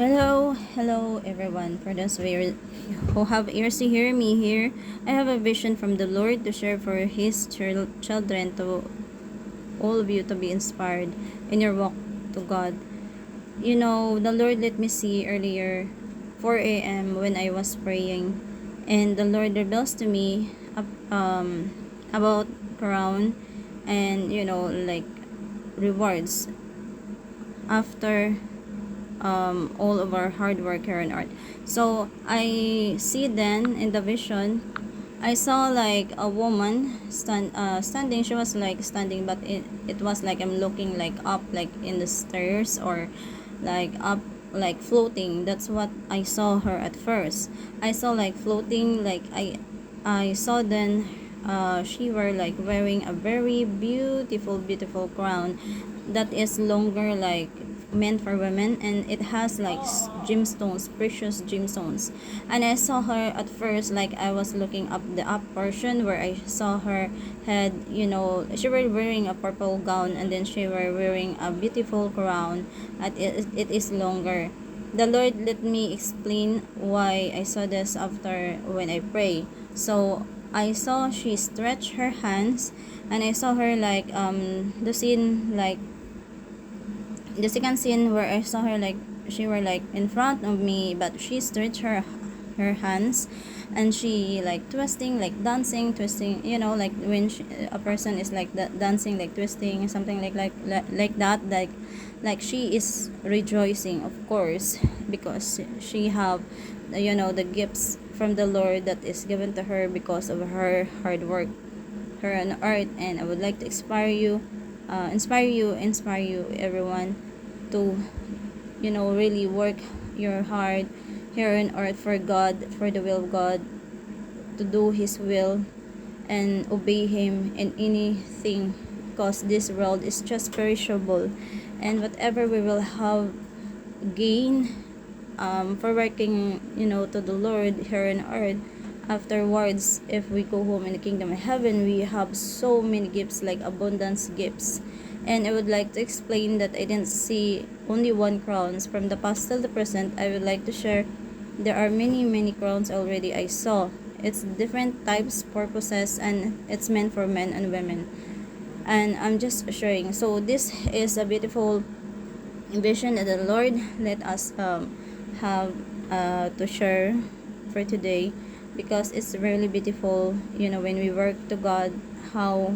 Hello everyone. For those who have ears to hear me here, I have a vision from the Lord to share for His children, to all of you, to be inspired in your walk to God. The Lord let me see earlier 4 a.m. when I was praying, and the Lord reveals to me about crown and like rewards after all of our hard work here on earth. So I see then in the vision, I saw like a woman standing. She was like standing, but it was like I'm looking like up, like in the stairs, or like up, like floating. That's what I saw her at first. I saw like floating, like I saw then she were like wearing a very beautiful crown that is longer, like meant for women, and it has like gemstones, precious gemstones. And I saw her at first, like I was looking up the up portion where I saw her head. She were wearing a purple gown, and then she were wearing a beautiful crown, and it is longer. The Lord let me explain why I saw this after when I pray. So I saw she stretched her hands, and I saw her like the scene, like the second scene where I saw her, like she were like in front of me, but she stretched her hands, and she like twisting, like dancing, twisting. Like when a person is like dancing, like twisting, something like that, like she is rejoicing, of course, because she have the gifts from the Lord that is given to her because of her hard work, her on earth. And I would like to inspire you everyone to really work your hard here on earth for God, for the will of God, to do His will and obey Him in anything, because this world is just perishable, and whatever we will have gain for working to the Lord here on earth, afterwards, if we go home in the kingdom of heaven, we have so many gifts, like abundance gifts. And I would like to explain that I didn't see only one crowns from the past till the present. I would like to share there are many crowns already I saw. It's different types, purposes, and it's meant for men and women, and I'm just sharing. So this is a beautiful vision that the Lord let us have to share for today, because it's really beautiful. When we work to God, how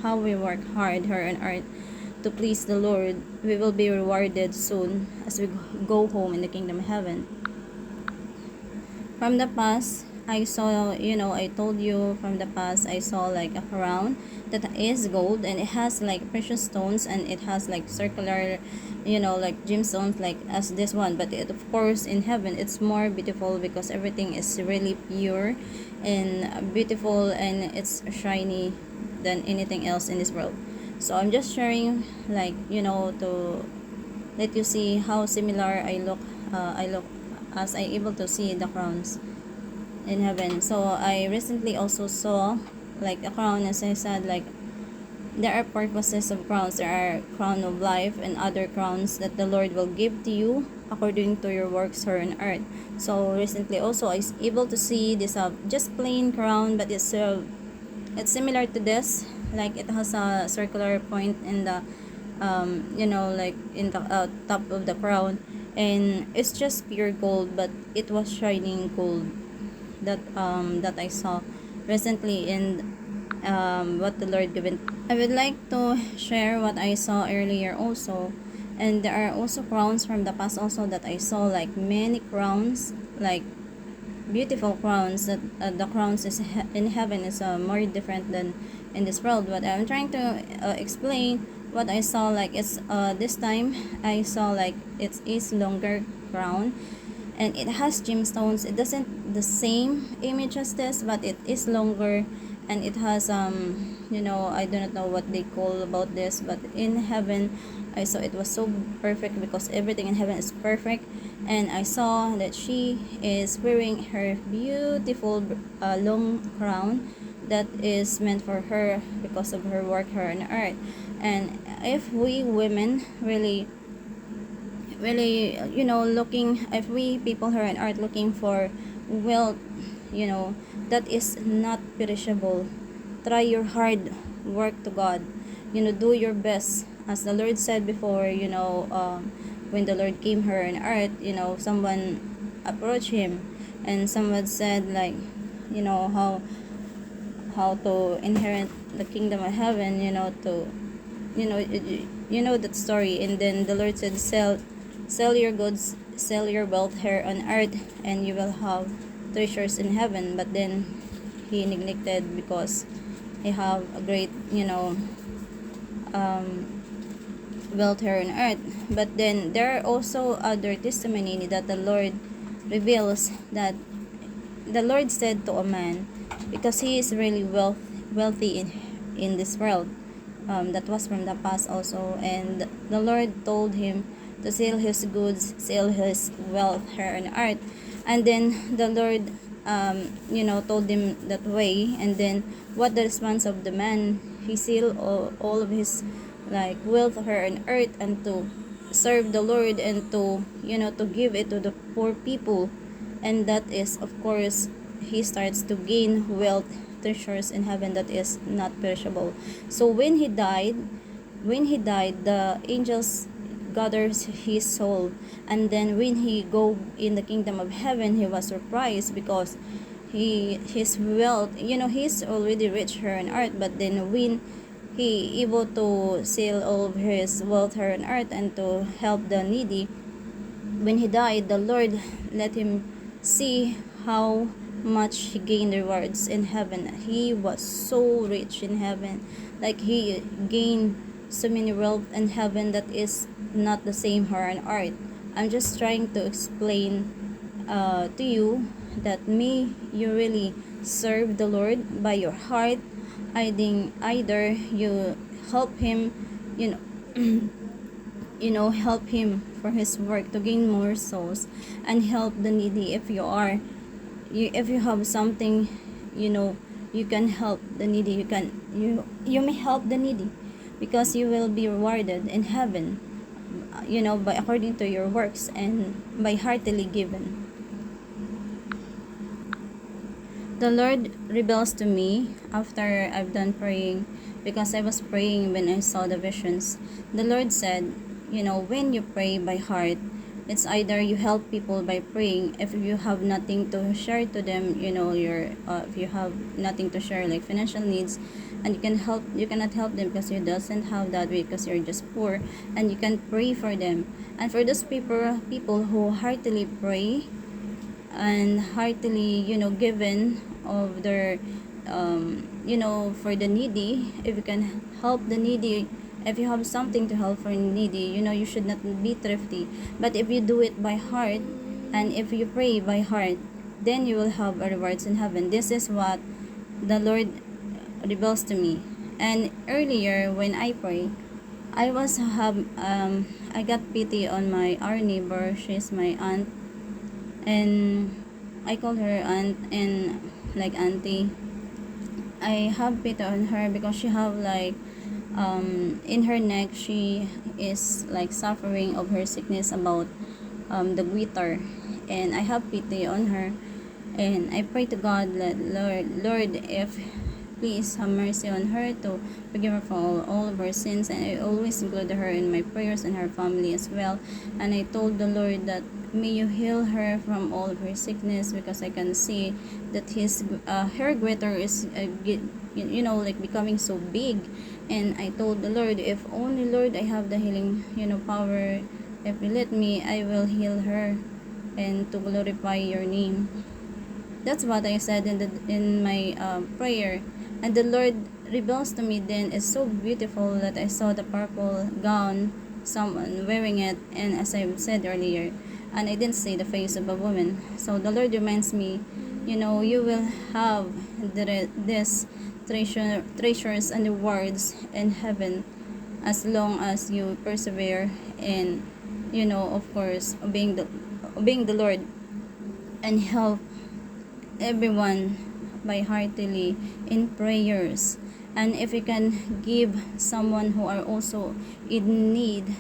how we work hard here on earth to please the Lord, we will be rewarded soon as we go home in the kingdom of heaven. From the past, I saw, I told you from the past, I saw like a crown that is gold, and it has like precious stones, and it has like circular, like gemstones, like as this one. But of course, in heaven, it's more beautiful because everything is really pure and beautiful, and it's shiny than anything else in this world. So I'm just sharing, like, to let you see how similar I look as I able to see the crowns in heaven. So I recently also saw like a crown, as I said, like there are purposes of crowns. There are crown of life and other crowns that the Lord will give to you according to your works here on earth. So recently also I was able to see this just plain crown, but it's similar to this, like it has a circular point in the like in the top of the crown, and it's just pure gold, but it was shining gold that I saw recently in what the Lord given. I would like to share what I saw earlier also, and there are also crowns from the past also that I saw, like many crowns, like beautiful crowns, that the crowns is in heaven is more different than in this world. But I'm trying to explain what I saw. Like it's this time I saw like it is longer crown, and it has gemstones. It doesn't the same image as this, but it is longer, and it has I do not know what they call about this, but in heaven I saw it was so perfect, because everything in heaven is perfect. And I saw that she is wearing her beautiful long crown that is meant for her because of her work here on earth. And if we women really really, looking, if we people here on earth looking for wealth, that is not perishable. Try your hard work to God. Do your best. As the Lord said before, when the Lord came here on earth, someone approached him, and someone said like, how to inherit the kingdom of heaven, to that story. And then the Lord said, sell your goods, sell your wealth here on earth, and you will have treasures in heaven. But then he neglected because he have a great, um, wealth here on earth. But then there are also other testimony that the Lord reveals, that the Lord said to a man, because he is really wealthy in this world, that was from the past also, and the Lord told him to sell his goods, sell his wealth here on earth. And then the Lord, told him that way. And then what the response of the man? He sold all of his like wealth here on earth, and to serve the Lord, and to give it to the poor people. And that is, of course, he starts to gain wealth, treasures in heaven that is not perishable. So when he died, the angels gathers his soul. And then when he go in the kingdom of heaven, he was surprised because his wealth, he's already rich here on earth. But then when he able to sell all of his wealth here on earth and to help the needy, when he died, the Lord let him see how much he gained rewards in heaven. He was so rich in heaven, like he gained so many wealth in heaven that is not the same here on earth. I'm just trying to explain to you that you really serve the Lord by your heart. Either you help him, you know help him for his work to gain more souls, and help the needy. If you have something, you can help the needy. You may help the needy, because you will be rewarded in heaven, by according to your works and by heartily given. The Lord reveals to me after I've done praying, because I was praying when I saw the visions. The Lord said, when you pray by heart, it's either you help people by praying. If you have nothing to share to them, if you have nothing to share, like financial needs, and you cannot help them because you doesn't have that, because you're just poor, and you can pray for them. And for those people who heartily pray and heartily, given of their, for the needy, if you can help the needy, if you have something to help for needy, you should not be thrifty. But if you do it by heart, and if you pray by heart, then you will have a rewards in heaven. This is what the Lord reveals to me. And earlier when I pray, I got pity on our neighbor. She's my aunt, and I call her aunt and like auntie. I have pity on her because she have like, in her neck she is like suffering of her sickness about the goiter. And I have pity on her, and I pray to God that Lord, if please have mercy on her, to forgive her for all of her sins. And I always include her in my prayers, and her family as well. And I told the Lord that may you heal her from all of her sickness, because I can see that her goiter is like becoming so big. And I told the Lord, if only Lord I have the healing power, if you let me, I will heal her, and to glorify your name. That's what I said in my prayer. And the Lord reveals to me then, it's so beautiful that I saw the purple gown, someone wearing it, and as I said earlier, and I didn't see the face of a woman. So the Lord reminds me, you will have this treasures and rewards in heaven, as long as you persevere in, of course, obeying the Lord, and help everyone by heartily in prayers. And if you can give someone who are also in need,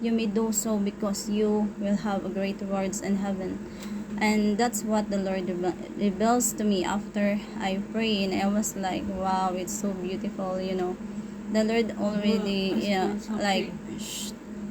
you may do so because you will have great rewards in heaven. And that's what the Lord reveals to me after I pray, and I was like, wow, it's so beautiful, you know. The Lord already, yeah, like,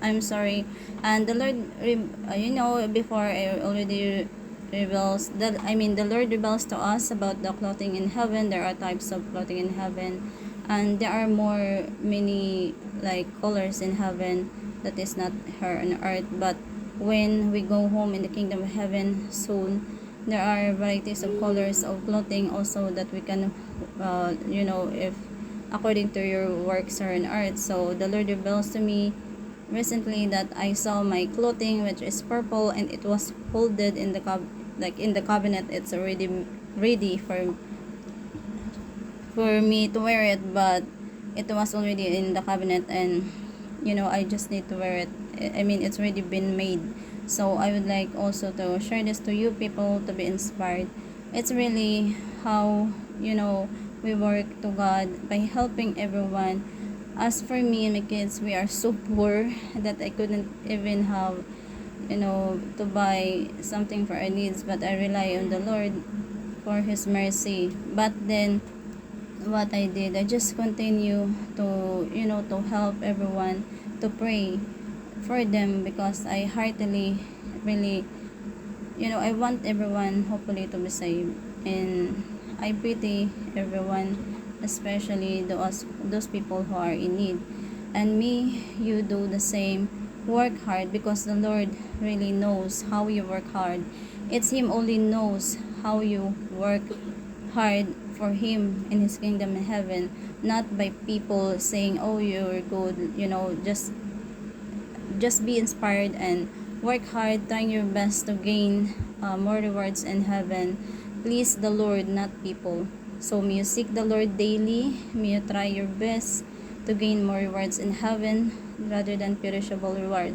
I'm sorry. And the Lord, you know, before I already reveals that, I mean, the Lord reveals to us about the clothing in heaven. There are types of clothing in heaven, and there are more many like colors in heaven that is not here on earth. But when we go home in the kingdom of heaven soon, there are varieties of colors of clothing also that we can, you know, if according to your works are on earth. So the Lord reveals to me recently that I saw my clothing, which is purple, and it was folded in the like in the cabinet. It's already ready for me to wear it, but it was already in the cabinet, and you know, I just need to wear it. I mean, it's already been made. So I would like also to share this to you people to be inspired. It's really how, you know, we work to God by helping everyone. As for me and my kids, we are so poor that I couldn't even have, you know, to buy something for our needs, but I rely on the Lord for His mercy. But then what I did, I just continue to, you know, to help everyone, to pray for them, because I heartily really, you know, I want everyone hopefully to be saved. And I pity everyone, especially those people who are in need. And me, you do the same. Work hard, because the Lord really knows how you work hard. It's Him only knows how you work hard for Him in His kingdom in heaven, not by people saying, oh, you're good, you know. Just be inspired and work hard, trying your best to gain more rewards in heaven. Please the Lord, not people. So may you seek the Lord daily. May you try your best to gain more rewards in heaven rather than perishable rewards.